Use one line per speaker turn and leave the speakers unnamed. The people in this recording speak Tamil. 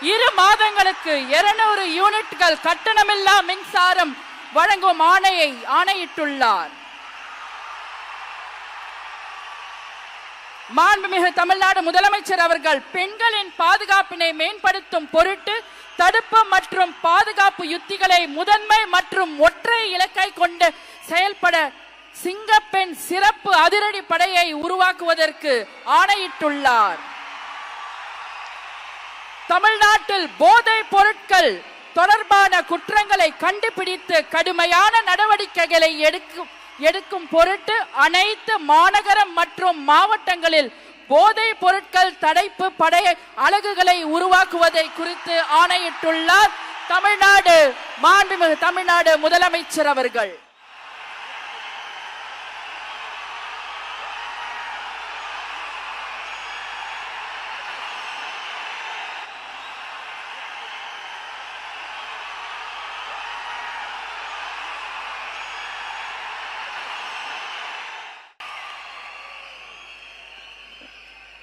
2 மாதங்களுக்கு 200 யூனிட்கள் கட்டணமில்லா மின்சாரம் வழங்கும் ஆணையிட்டுள்ளார். மாண்புமிகு தமிழ்நாடு முதலமைச்சர் அவர்கள் பெண்களின் பாதுகாப்பினை மேம்படுத்தும் பொருட்டு தடுப்பு மற்றும் பாதுகாப்பு யுத்திகளை முதன்மை மற்றும் ஒற்றை இலக்கை கொண்டு செயல்பட சிங்கப்பெண் சிறப்பு அதிரடி படையை உருவாக்குவதற்கு ஆணையிட்டுள்ளார். தமிழ்நாட்டில் போதைப் பொருட்கள் தொடர்பான குற்றங்களை கண்டுபிடித்து கடுமையான நடவடிக்கைகளை எடுக்கும் பொருட்டு அனைத்து மாநகரம் மற்றும் மாவட்டங்களில் போதைப் பொருட்கள் தடுப்பு படை அலகுகளை உருவாக்குவதை குறித்து ஆணையிட்டுள்ளார் மாண்புமிகு தமிழ்நாடு முதலமைச்சர் அவர்கள்.